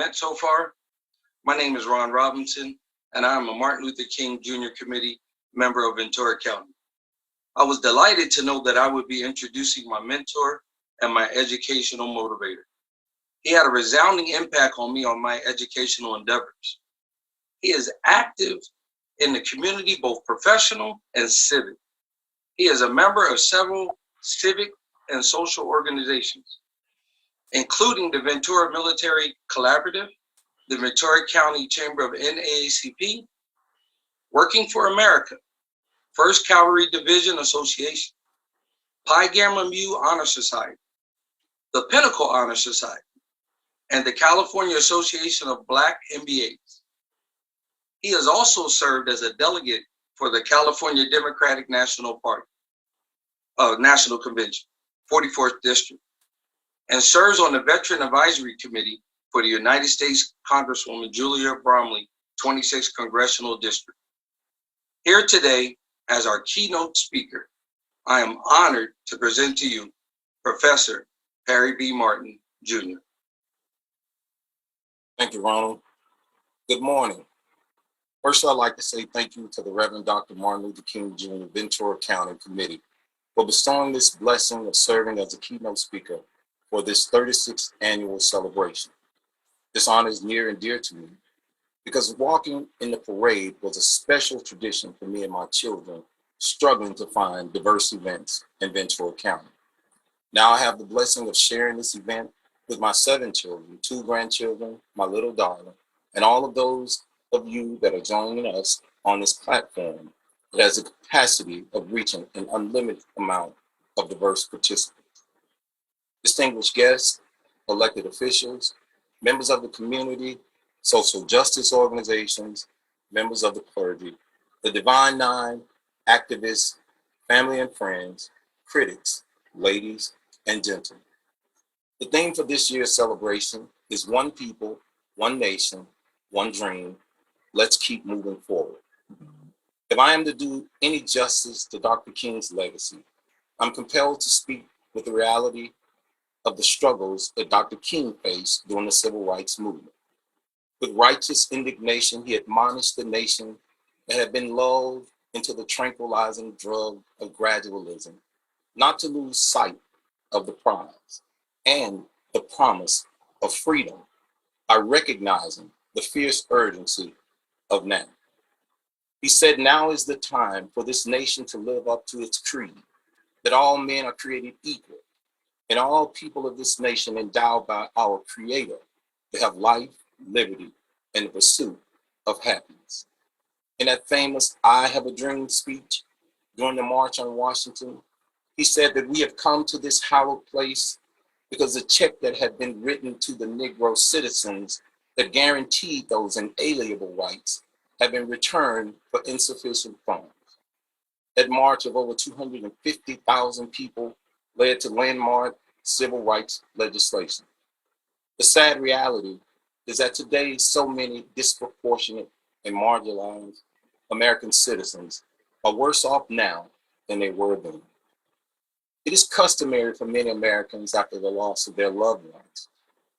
met so far. My name is Ron Robinson, and I am a Martin Luther King Jr. Committee member of Ventura County. I was delighted to know that I would be introducing my mentor and my educational motivator. He had a resounding impact on me on my educational endeavors. He is active in the community, both professional and civic. He is a member of several civic and social organizations, including the Ventura Military Collaborative, the Ventura County Chamber of NAACP, Working for America, 1st Cavalry Division Association, Pi Gamma Mu Honor Society, the Pinnacle Honor Society, and the California Association of Black MBAs. He has also served as a delegate for the California Democratic National Party, National Convention, 44th District, and serves on the Veteran Advisory Committee for the United States Congresswoman Julia Bromley, 26th Congressional District. Here today as our keynote speaker, I am honored to present to you Professor Harry B. Martin, Jr. Thank you, Ronald. Good morning. First, I'd like to say thank you to the Reverend Dr. Martin Luther King Jr. Ventura County Committee for bestowing this blessing of serving as a keynote speaker for this 36th annual celebration. This honor is near and dear to me because walking in the parade was a special tradition for me and my children struggling to find diverse events in Ventura County. Now I have the blessing of sharing this event with my 7 children, 2 grandchildren, my little daughter, and all of those of you that are joining us on this platform that has the capacity of reaching an unlimited amount of diverse participants. Distinguished guests, elected officials, members of the community, social justice organizations, members of the clergy, the Divine Nine, activists, family and friends, critics, ladies and gentlemen. The theme for this year's celebration is One People, One Nation, One Dream. Let's keep moving forward. If I am to do any justice to Dr. King's legacy, I'm compelled to speak with the reality of the struggles that Dr. King faced during the Civil Rights Movement. With righteous indignation, he admonished the nation that had been lulled into the tranquilizing drug of gradualism, not to lose sight of the prize and the promise of freedom by recognizing the fierce urgency of now. He said, now is the time for this nation to live up to its creed, that all men are created equal, and all people of this nation endowed by our Creator to have life, liberty, and the pursuit of happiness. In that famous I Have a Dream speech during the March on Washington, he said that we have come to this hallowed place because the check that had been written to the Negro citizens that guaranteed those inalienable rights had been returned for insufficient funds. That march of over 250,000 people led to landmark civil rights legislation. The sad reality is that today so many disproportionate and marginalized American citizens are worse off now than they were then. It is customary for many Americans after the loss of their loved ones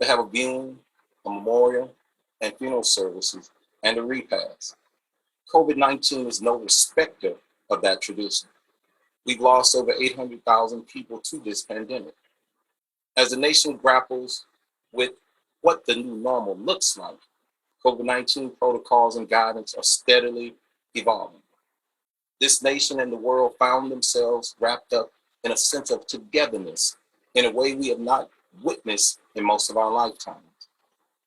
to have a viewing, a memorial, and funeral services, and a repast. COVID-19 is no respecter of that tradition. We've lost over 800,000 people to this pandemic. As the nation grapples with what the new normal looks like, COVID-19 protocols and guidance are steadily evolving. This nation and the world found themselves wrapped up in a sense of togetherness in a way we have not witnessed in most of our lifetimes.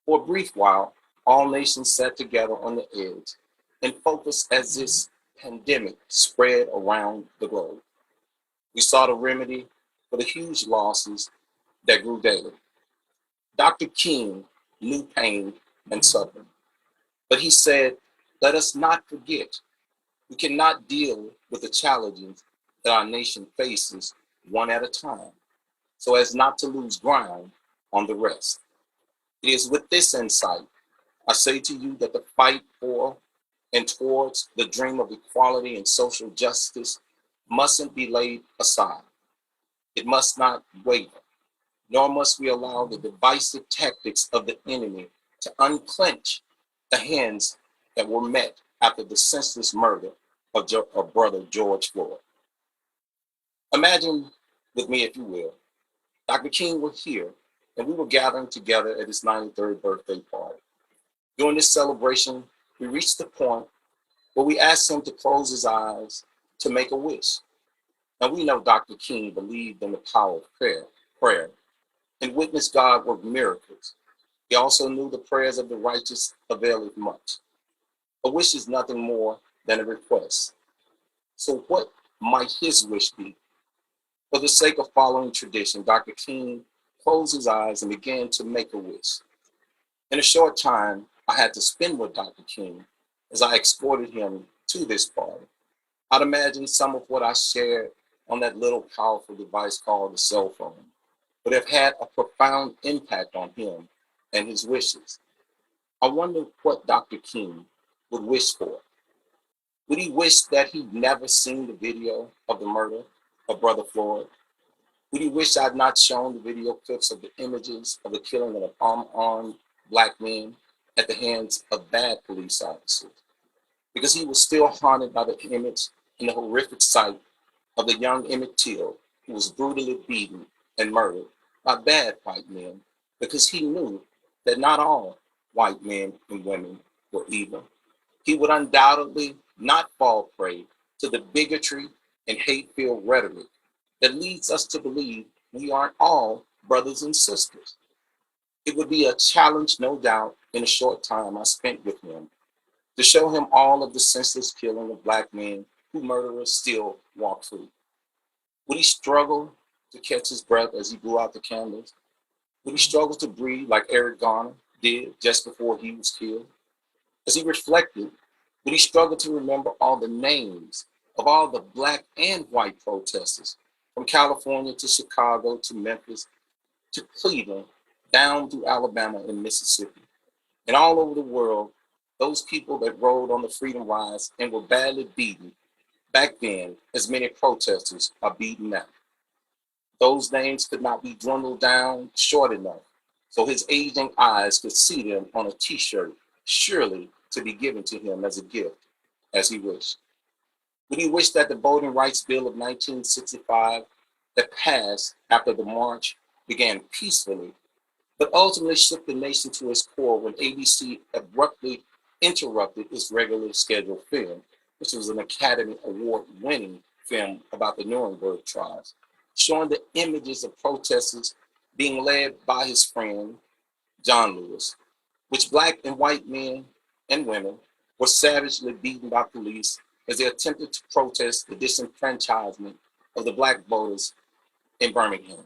For a brief while, all nations sat together on the edge and focused as this pandemic spread around the globe. We sought a remedy for the huge losses that grew daily. Dr. King knew pain and suffering, but he said, let us not forget, we cannot deal with the challenges that our nation faces one at a time, so as not to lose ground on the rest. It is with this insight, I say to you that the fight for and towards the dream of equality and social justice mustn't be laid aside. It must not waver, nor must we allow the divisive tactics of the enemy to unclench the hands that were met after the senseless murder of brother George Floyd. Imagine with me, if you will, Dr. King was here and we were gathering together at his 93rd birthday party. During this celebration, we reached the point where we asked him to close his eyes to make a wish. Now we know Dr. King believed in the power of prayer, and witnessed God work miracles. He also knew the prayers of the righteous availeth much. A wish is nothing more than a request. So what might his wish be? For the sake of following tradition, Dr. King closed his eyes and began to make a wish. In a short time, I had to spend with Dr. King as I escorted him to this party. I'd imagine some of what I shared on that little powerful device called the cell phone would have had a profound impact on him and his wishes. I wonder what Dr. King would wish for. Would he wish that he'd never seen the video of the murder of Brother Floyd? Would he wish I'd not shown the video clips of the images of the killing of unarmed Black men at the hands of bad police officers? Because he was still haunted by the image and the horrific sight of the young Emmett Till, who was brutally beaten and murdered by bad white men, because he knew that not all white men and women were evil. He would undoubtedly not fall prey to the bigotry and hate-filled rhetoric that leads us to believe we aren't all brothers and sisters. It would be a challenge, no doubt, in a short time I spent with him, to show him all of the senseless killing of Black men who murderers still walk free. Would he struggle to catch his breath as he blew out the candles? Would he struggle to breathe like Eric Garner did just before he was killed? As he reflected, would he struggle to remember all the names of all the Black and white protesters from California to Chicago to Memphis to Cleveland, down through Alabama and Mississippi, and all over the world, those people that rode on the Freedom Rides and were badly beaten back then, as many protesters are beaten now? Those names could not be dwindled down short enough so his aging eyes could see them on a t-shirt, surely to be given to him as a gift, as he wished. Would he wish that the Voting Rights Bill of 1965 that passed after the march began peacefully, but ultimately shook the nation to its core when ABC abruptly interrupted its regularly scheduled film, which was an Academy Award-winning film about the Nuremberg trials, showing the images of protesters being led by his friend, John Lewis, which Black and white men and women were savagely beaten by police as they attempted to protest the disenfranchisement of the Black voters in Birmingham,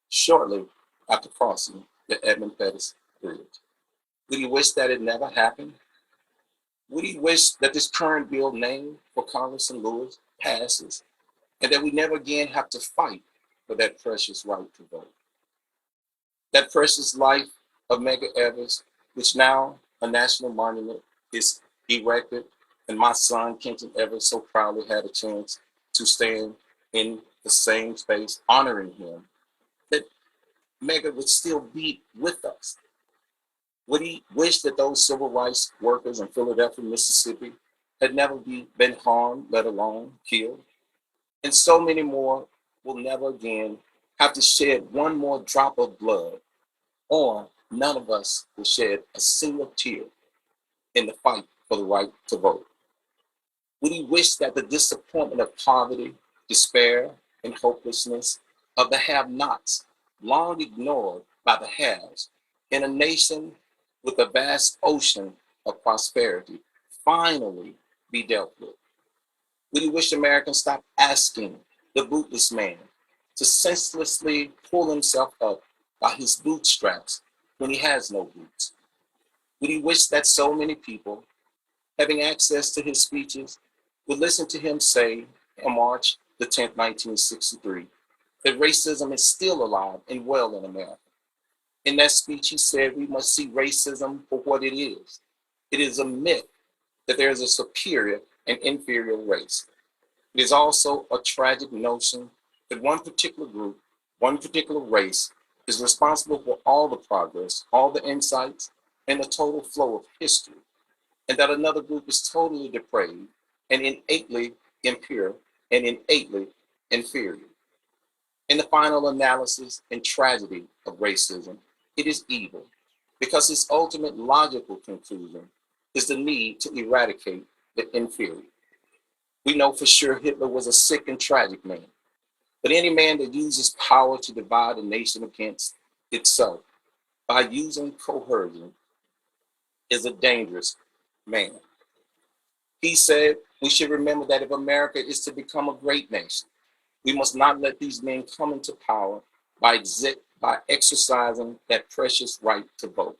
shortly after crossing the Edmund Pettus Bridge. Would he wish that it never happened? Would he wish that this current bill named for Congressman Lewis passes and that we never again have to fight for that precious right to vote? That precious life of Medgar Evers, which now a national monument is erected, and my son, Kenton Evers, so proudly had a chance to stand in the same space honoring him, that Medgar would still be with us. Would he wish that those civil rights workers in Philadelphia, Mississippi had never been harmed, let alone killed? And so many more will never again have to shed one more drop of blood, or none of us will shed a single tear in the fight for the right to vote. Would he wish that the disappointment of poverty, despair, and hopelessness of the have-nots, long ignored by the haves, in a nation with a vast ocean of prosperity, finally be dealt with? Would he wish Americans stop asking the bootless man to senselessly pull himself up by his bootstraps when he has no boots? Would he wish that so many people, having access to his speeches, would listen to him say on March the 10th, 1963, that racism is still alive and well in America? In that speech, he said we must see racism for what it is. It is a myth that there is a superior and inferior race. It is also a tragic notion that one particular group, one particular race, is responsible for all the progress, all the insights, and the total flow of history, and that another group is totally depraved and innately impure and innately inferior. In the final analysis and tragedy of racism, it is evil because its ultimate logical conclusion is the need to eradicate the inferior. We know for sure Hitler was a sick and tragic man, but any man that uses power to divide a nation against itself by using coercion is a dangerous man. He said we should remember that if America is to become a great nation, we must not let these men come into power by exercising that precious right to vote.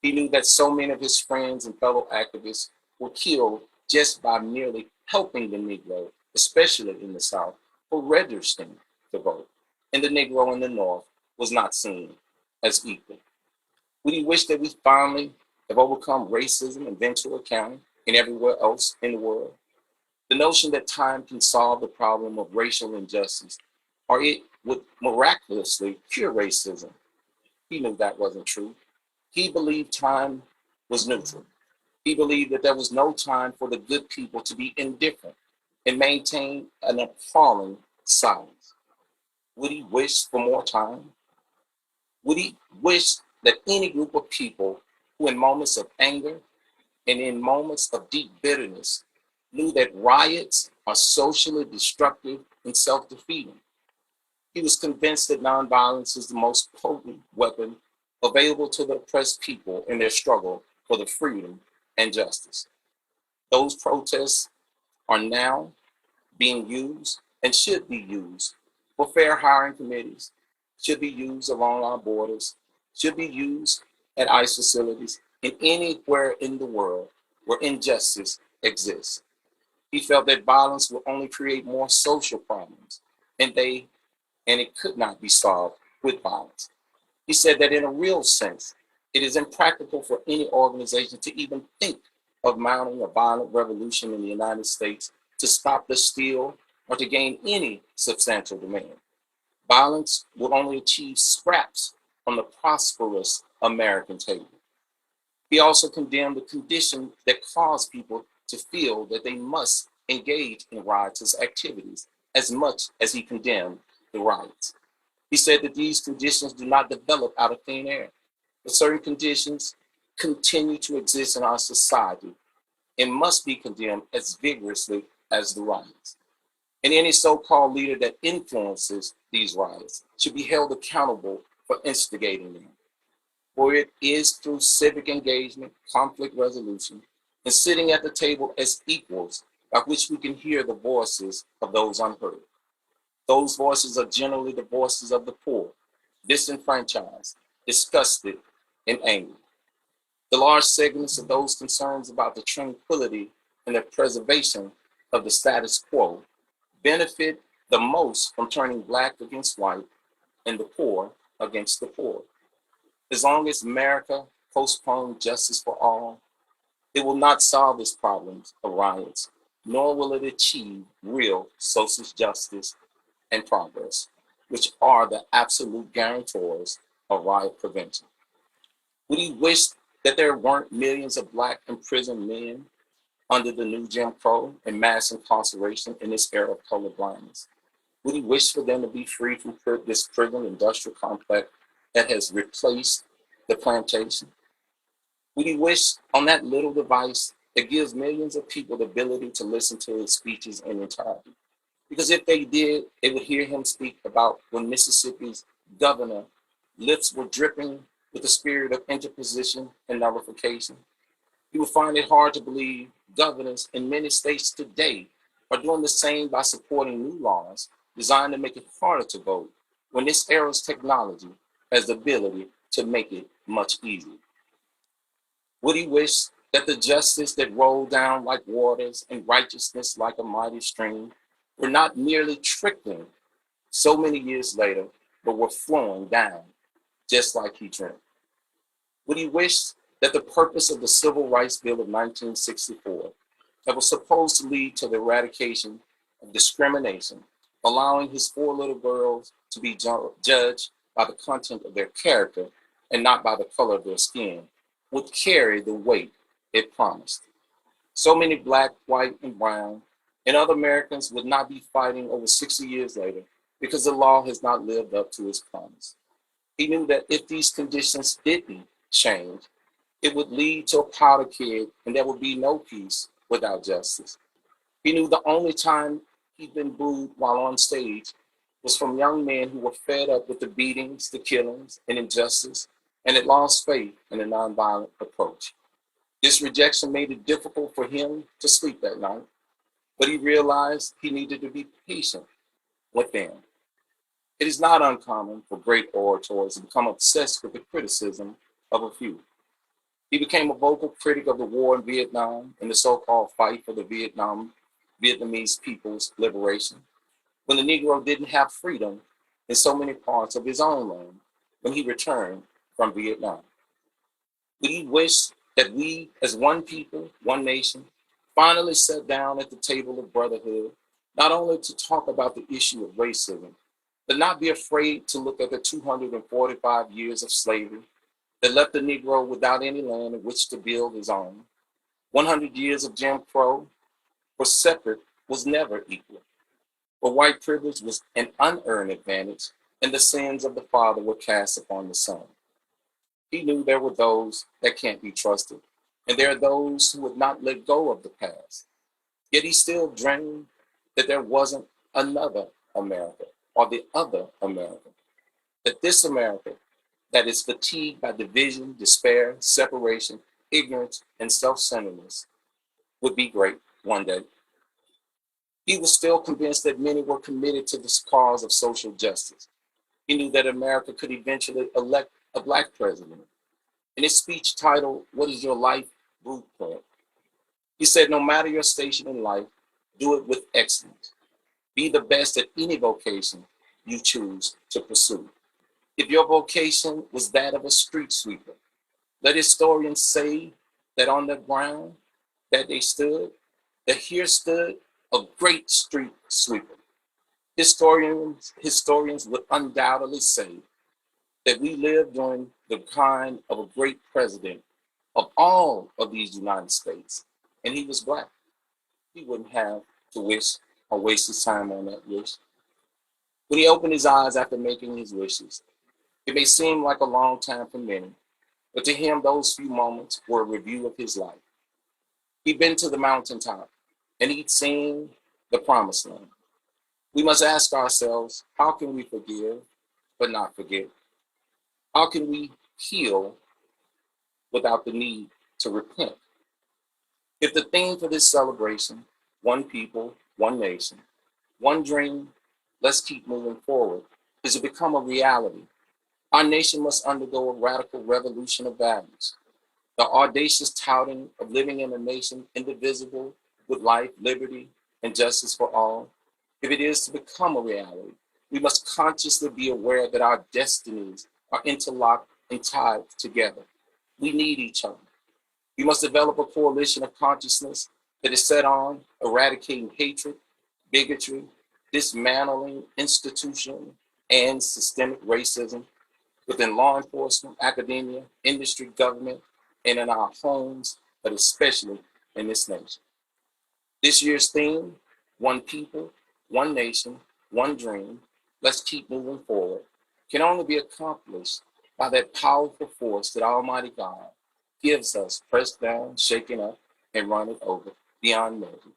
He knew that so many of his friends and fellow activists were killed just by merely helping the Negro, especially in the South, for registering to vote. And the Negro in the North was not seen as equal. We wish that we finally have overcome racism in Ventura County and everywhere else in the world. The notion that time can solve the problem of racial injustice or it would miraculously cure racism. He knew that wasn't true. He believed time was neutral. He believed that there was no time for the good people to be indifferent and maintain an appalling silence. Would he wish for more time? Would he wish that any group of people who in moments of anger and in moments of deep bitterness knew that riots are socially destructive and self-defeating? He was convinced that nonviolence is the most potent weapon available to the oppressed people in their struggle for the freedom and justice. Those protests are now being used and should be used for fair hiring committees, should be used along our borders, should be used at ICE facilities and anywhere in the world where injustice exists. He felt that violence will only create more social problems and it could not be solved with violence. He said that in a real sense, it is impractical for any organization to even think of mounting a violent revolution in the United States to stop the steal or to gain any substantial demand. Violence will only achieve scraps from the prosperous American table. He also condemned the condition that caused people to feel that they must engage in riotous activities as much as he condemned the riots. He said that these conditions do not develop out of thin air, but certain conditions continue to exist in our society and must be condemned as vigorously as the riots. And any so-called leader that influences these riots should be held accountable for instigating them. For it is through civic engagement, conflict resolution, and sitting at the table as equals by which we can hear the voices of those unheard. Those voices are generally the voices of the poor, disenfranchised, disgusted, and angry. The large segments of those concerns about the tranquility and the preservation of the status quo benefit the most from turning Black against white and the poor against the poor. As long as America postpones justice for all, it will not solve its problems of riots, nor will it achieve real social justice and progress, which are the absolute guarantors of riot prevention. Would he wish that there weren't millions of Black imprisoned men under the new Jim Crow and mass incarceration in this era of color blindness? Would he wish for them to be free from this prison industrial complex that has replaced the plantation? Would he wish on that little device that gives millions of people the ability to listen to his speeches in entirety? Because if they did, they would hear him speak about when Mississippi's governor lips were dripping with the spirit of interposition and nullification. You will find it hard to believe governors in many states today are doing the same by supporting new laws designed to make it harder to vote when this era's technology has the ability to make it much easier. Would he wish that the justice that rolled down like waters and righteousness like a mighty stream were not merely trickling so many years later, but were flowing down just like he dreamt? Would he wish that the purpose of the Civil Rights Bill of 1964, that was supposed to lead to the eradication of discrimination, allowing his 4 little girls to be judged by the content of their character and not by the color of their skin, would carry the weight it promised. So many black, white, and brown, and other Americans would not be fighting over 60 years later because the law has not lived up to its promise. He knew that if these conditions didn't change, it would lead to a powder keg and there would be no peace without justice. He knew the only time he'd been booed while on stage was from young men who were fed up with the beatings, the killings, and injustice, and had lost faith in a nonviolent approach. This rejection made it difficult for him to sleep that night, but he realized he needed to be patient with them. It is not uncommon for great orators to become obsessed with the criticism of a few. He became a vocal critic of the war in Vietnam and the so-called fight for the Vietnamese people's liberation, when the Negro didn't have freedom in so many parts of his own land when he returned from Vietnam. We wish that we, as one people, one nation, finally sat down at the table of brotherhood, not only to talk about the issue of racism, but not be afraid to look at the 245 years of slavery that left the Negro without any land in which to build his own. 100 years of Jim Crow, for separate was never equal. For white privilege was an unearned advantage, and the sins of the father were cast upon the son. He knew there were those that can't be trusted, and there are those who would not let go of the past. Yet he still dreamed that there wasn't another America or the other America, that this America that is fatigued by division, despair, separation, ignorance, and self-centeredness would be great one day. He was still convinced that many were committed to this cause of social justice. He knew that America could eventually elect a black president. In his speech titled, "What is Your Life Blueprint?" he said, no matter your station in life, do it with excellence. Be the best at any vocation you choose to pursue. If your vocation was that of a street sweeper, let historians say that on the ground that they stood, that here stood a great street sweeper. Historians would undoubtedly say that we lived during the kind of a great president of all of these United States, and he was black. He wouldn't have to wish or waste his time on that wish. When he opened his eyes after making his wishes, it may seem like a long time for many, but to him, those few moments were a review of his life. He'd been to the mountaintop, and he'd seen the promised land. We must ask ourselves, how can we forgive but not forget? How can we heal without the need to repent? If the theme for this celebration, one people, one nation, one dream, let's keep moving forward, is to become a reality, our nation must undergo a radical revolution of values. The audacious touting of living in a nation indivisible with life, liberty, and justice for all. If it is to become a reality, we must consciously be aware that our destinies are interlocked and tied together. We need each other. We must develop a coalition of consciousness that is set on eradicating hatred, bigotry, dismantling institutional and systemic racism within law enforcement, academia, industry, government, and in our homes, but especially in this nation. This year's theme, one people, one nation, one dream, let's keep moving forward, can only be accomplished by that powerful force that Almighty God gives us, pressed down, shaken up, and running over beyond measure.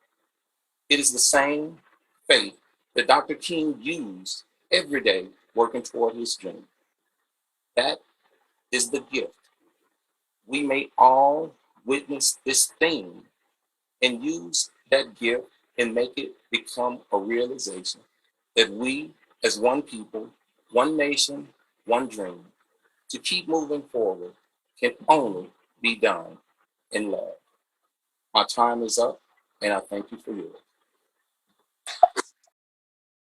It is the same faith that Dr. King used every day working toward his dream. That is the gift. We may all witness this theme and use that gift and make it become a realization that we, as one people, one nation, one dream, to keep moving forward can only be done in love. My time is up, and I thank you for yours.